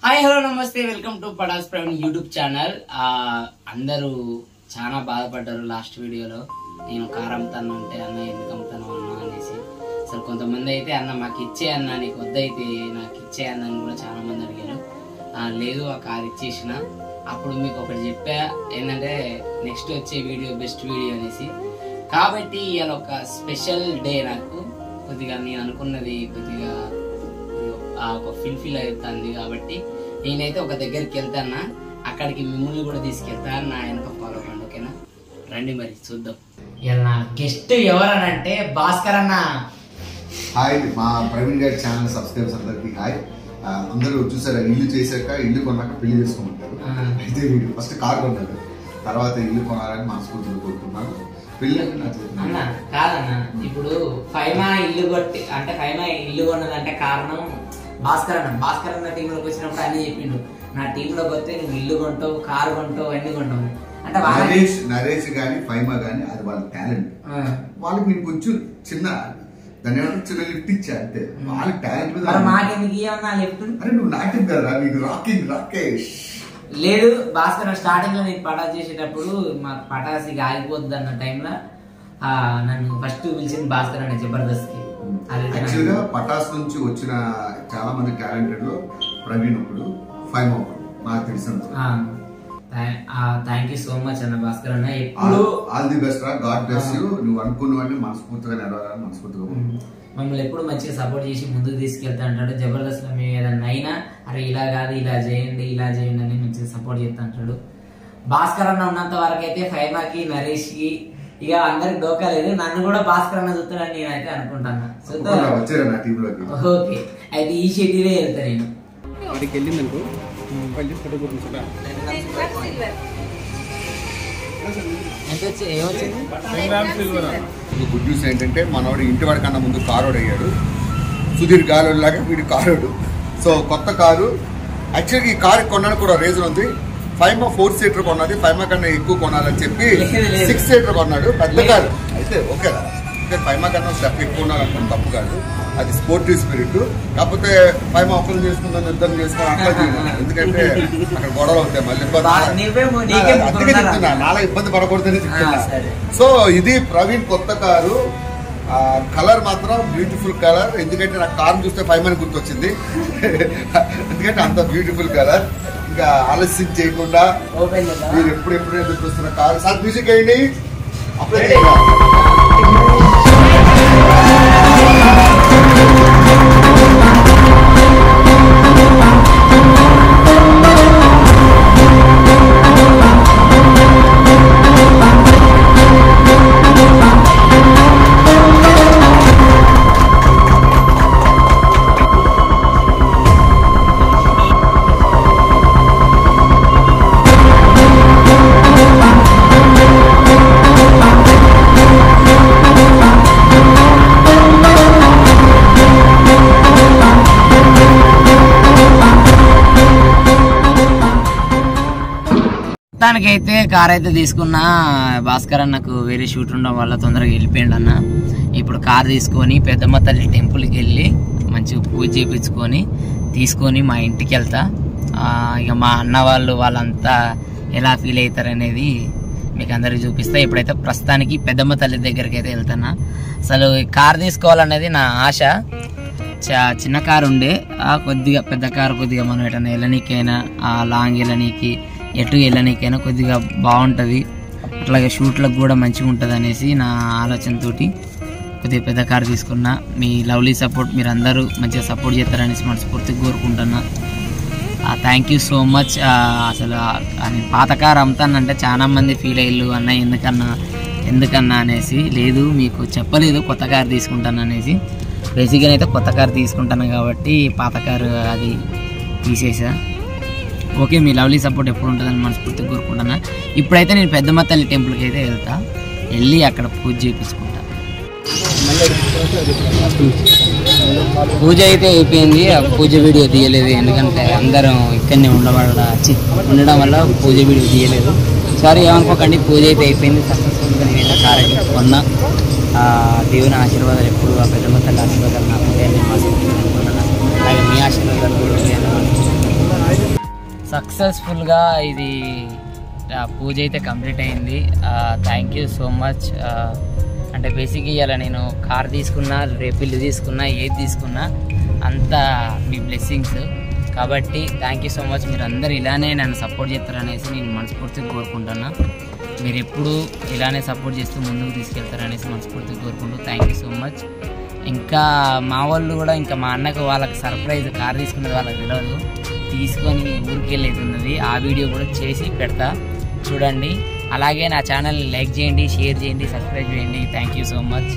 Hi hello నమస్తే welcome to Padas Praveen YouTube channel. అందరూ చాలా బాధపడ్డారు లాస్ట్ వీడియోలో నేను కార్ అమ్ముతాను అంటే అన్న ఎందుకు అమ్ముతాను అన్న అనేసి. అసలు కొంతమంది అయితే అన్న మాకు ఇచ్చే అన్న నీకు వద్దయితే నాకు ఇచ్చే అన్న అని కూడా చాలా మంది అడిగారు. లేదు ఆ కార్ ఇచ్చేసిన. అప్పుడు మీకు ఒకటి చెప్పా ఏంటంటే నెక్స్ట్ వచ్చే వీడియో బెస్ట్ వీడియో అనేసి. కాబట్టి ఇవాళ ఒక స్పెషల్ డే నాకు. కొద్దిగా నేను అనుకున్నది కొద్దిగా ఒక ఫిల్ అవుతుంది కాబట్టి నేనైతే ఒక దగ్గరికి వెళ్తానా, అక్కడికి మిమ్మల్ని కూడా తీసుకెళ్తా. నా వెనక ఫాలో కండి, ఓకేనా? రండి మరి చూద్దాం. ఇలా గెస్ట్ ఎవరనంటే భాస్కర్ అన్న. హాయ్, మా ప్రవీణ్ గారి ఛానల్ సబ్స్క్రైబర్స్ అందరికి హాయ్. అందరూ చూసారా, ఇల్లు చేశాక ఇల్లు కొన్నాక పెళ్లి చేసుకోమంటారు. అయితే వీడు ఫస్ట్ కార్ కొన్నాడు, తర్వాత ఇల్లు కొనాలని మనస్ఫూర్తిగా కోరుకున్నాను. పెళ్లి అన్న కాదన్న, ఇప్పుడు ఫైమా ఇల్లు కొట్టి అంటే ఫైమా ఇల్లు కొన్నదంటే కారణం భాస్కర్ అన్న టీంలోకి వచ్చినప్పుడు అన్ని చెప్పిండు. నా టీంలోకి వస్తే నువ్వు ఇల్లు కొంటావు, కారు కొంటావు, అన్ని కొంటావు అంటే. నరేష్ గానీ ఫైమా గానీ అది వాళ్ళ టాలెంట్. వాళ్ళకి నేను కొంచెం చిన్న దాన్ని ఏమంటే చిన్న లిఫ్ట్ ఇచ్చా అంతే. వాళ్ళ టాలెంట్ మీద మాకెందుకు ఇవ్వన్నా లిఫ్ట్? అరే నువ్వు నాట్యం కదా, నీకు రాకేష్ లేదు. భాస్కర్ స్టార్టింగ్ లో నేను పటాస్ చేసేటప్పుడు మాకు పటాసి ఆగిపోద్ది అన్న టైంలో నన్ను ఫస్ట్ పిలిచింది భాస్కర్ అనే జబర్దస్త్ కి. యాక్చువల్గా పటాస్ నుంచి వచ్చిన చాలా మంది టాలెంటెడ్ లో ప్రవీణ్ ఒకడు, ఫైవ్ ఒకడు నాకు తెలిసినంత. థ్యాంక్ యూ సో మచ్ అన్న భాస్కర్ అన్న. ఎప్పుడు ఆల్ ది బెస్ట్ రా, గాడ్ బ్లెస్ యూ. నువ్వు అనుకున్నవన్నీ మనస్ఫూర్తిగా నెరవేరాలని మనస్ఫూర్తిగా మమ్మల్ని ఎప్పుడు మంచిగా సపోర్ట్ చేసి ముందుకు తీసుకెళ్తా అంటాడు. జబర్దస్త్ లో మేము ఏదన్నా అయినా అరే ఇలా కాదు ఇలా చేయండి అని మంచిగా సపోర్ట్ చేస్తా అంటాడు. భాస్కర్ అన్న ఉన్నంత వరకు అయితే ఫైమాకి నరేష్ కి ఇక అందరికి డోకా లేదు. నన్ను కూడా భాస్కర్ అన్న చూస్తాడని నేనైతే అనుకుంటాను. ఓకే, అయితే ఈ షెడ్యూలే వెళ్తా నేను. గుడ్ న్యూస్ ఏంటంటే మనోడు ఇంటి వాడికన్నా ముందు కారోడు అయ్యాడు. సుధీర్ గాలోడు లాగా వీడి కారోడు. సో కొత్త కారు. యాక్చువల్గా ఈ కారు కొనడానికి కూడా రీజన్ ఉంది. ఫైమా 4 సీటర్ కొన్నది, ఫైమా కన్నా ఎక్కువ కొనాలని చెప్పి 6 సీటర్ కొన్నాడు. పెద్ద కారు అయితే ఓకే, ఫైమా కన్నా స్టెప్ ఎక్కువ ఉండాలంటే తప్పు కాదు, అది స్పోర్టివ్ స్పిరిట్. కాకపోతే ఫైమా ఒకరు చేసుకుందాం ఇద్దరు చేసుకుని అట్లా, ఎందుకంటే అక్కడ గొడవలు అవుతాయి మళ్ళీ. అందుకే చెప్తున్నా, నాలా ఇబ్బంది పడకూడదని చెప్తున్నా. సో ఇది ప్రవీణ్ కొత్త కారు. కలర్ మాత్రం బ్యూటిఫుల్ కలర్. ఎందుకంటే నాకు కారు చూస్తే ఫైమాని గుర్తొచ్చింది. ఎందుకంటే అంత బ్యూటిఫుల్ కలర్. ఇంకా ఆలస్యం చేయకుండా మీరు ఎప్పుడెప్పుడు ఎదురు చూస్తున్న కారు సార్ మ్యూజిక్ అయ్యండి. అప్పుడే మొత్తానికైతే కార్ అయితే తీసుకున్నా. భాస్కర్ అన్నకు వేరే షూట్ ఉండడం వల్ల తొందరగా వెళ్ళిపోయిండు అన్న. ఇప్పుడు కార్ తీసుకొని పెద్దమ్మ తల్లి టెంపుల్కి వెళ్ళి మంచిగా పూజ చేయించుకొని తీసుకొని మా ఇంటికి వెళ్తా. ఇక మా అన్న వాళ్ళంతా ఎలా ఫీల్ అవుతారు అనేది మీకు అందరికి చూపిస్తా. ఇప్పుడైతే ప్రస్తుతానికి పెద్దమ్మ తల్లి దగ్గరికి అయితే వెళ్తున్నా. అసలు కార్ తీసుకోవాలనేది నా ఆశ. చిన్న కారు ఉండే కొద్దిగా పెద్ద కారు కొద్దిగా మనం ఎటన్నా వెళ్ళనీకైనా లాంగ్ వెళ్ళనీకి ఎటు వెళ్ళనీకైనా కొద్దిగా బాగుంటుంది, అట్లాగే షూట్లకు కూడా మంచిగా ఉంటుంది అనేసి నా ఆలోచనతోటి కొద్దిగా పెద్ద కారు తీసుకున్నా. మీ లవ్లీ సపోర్ట్ మీరు అందరూ మంచిగా సపోర్ట్ చేస్తారనేసి మనస్ఫూర్తిగా కోరుకుంటున్నా. Thank you so much. అసలు నేను పాత కారు అమ్ముతానంటే చాలా మంది ఫీల్ అయ్యారు అన్న ఎందుకన్నా అనేసి. లేదు మీకు చెప్పలేదు కొత్త కారు తీసుకుంటాను అనేసి. బేసిక్గా అయితే కొత్త కారు తీసుకుంటాను కాబట్టి పాత కారు అది తీసేసా. ఓకే, మీ లవ్లీ సపోర్ట్ ఎప్పుడు ఉంటుందని మనస్ఫూర్తిగా కోరుకుంటున్నా. ఇప్పుడైతే నేను పెద్దమ్మ తల్లి టెంపుల్కి అయితే వెళ్ళి అక్కడ పూజ చేయించుకుంటా. పూజ అయితే అయిపోయింది. ఆ పూజ వీడియో తీయలేదు ఎందుకంటే అందరం ఇక్కడనే ఉండడం వల్ల పూజ వీడియో తీయలేదు. సారీ ఏమనుకోకండి. పూజ అయితే అయిపోయింది సక్సెస్ఫుల్గా. నేనైతే కార్ అయితే కొన్నా. దేవుని ఆశీర్వాదాలు ఎప్పుడు ఆ పెద్దమ్మ తల్లి ఆశీర్వాదాలు నాకు ఉంటాయని నేను ఆశీర్వదించుకుంటున్నాను. అలాగే మీ ఆశీర్వాదాలు కూడా ఉంటాయని సక్సెస్ఫుల్గా ఇది పూజ అయితే కంప్లీట్ అయింది. Thank you so much. అంటే బేసిక్గా ఇవాళ నేను కార్ తీసుకున్నా, రేపు ఇల్లు తీసుకున్నా, ఏది తీసుకున్నా అంతా మీ బ్లెస్సింగ్స్. కాబట్టి థ్యాంక్ యూ సో మచ్. మీరు అందరు ఇలానే నన్ను సపోర్ట్ చేస్తారనేసి నేను మనస్ఫూర్తిగా కోరుకుంటున్నా. మీరు ఎప్పుడు ఇలానే సపోర్ట్ చేస్తూ ముందుకు తీసుకెళ్తారనేసి మనస్ఫూర్తిగా కోరుకుంటూ థ్యాంక్ యూ సో మచ్. ఇంకా మా వాళ్ళు కూడా, ఇంకా మా అన్నకు వాళ్ళకి సర్ప్రైజ్ కార్ తీసుకున్నది వాళ్ళకి తెలియదు, తీసుకొని ఊరికి వెళ్ళేది ఉన్నది. ఆ వీడియో కూడా చేసి పెడతా, చూడండి. అలాగే నా ఛానల్ని లైక్ చేయండి, షేర్ చేయండి, సబ్స్క్రైబ్ చేయండి. Thank you so much.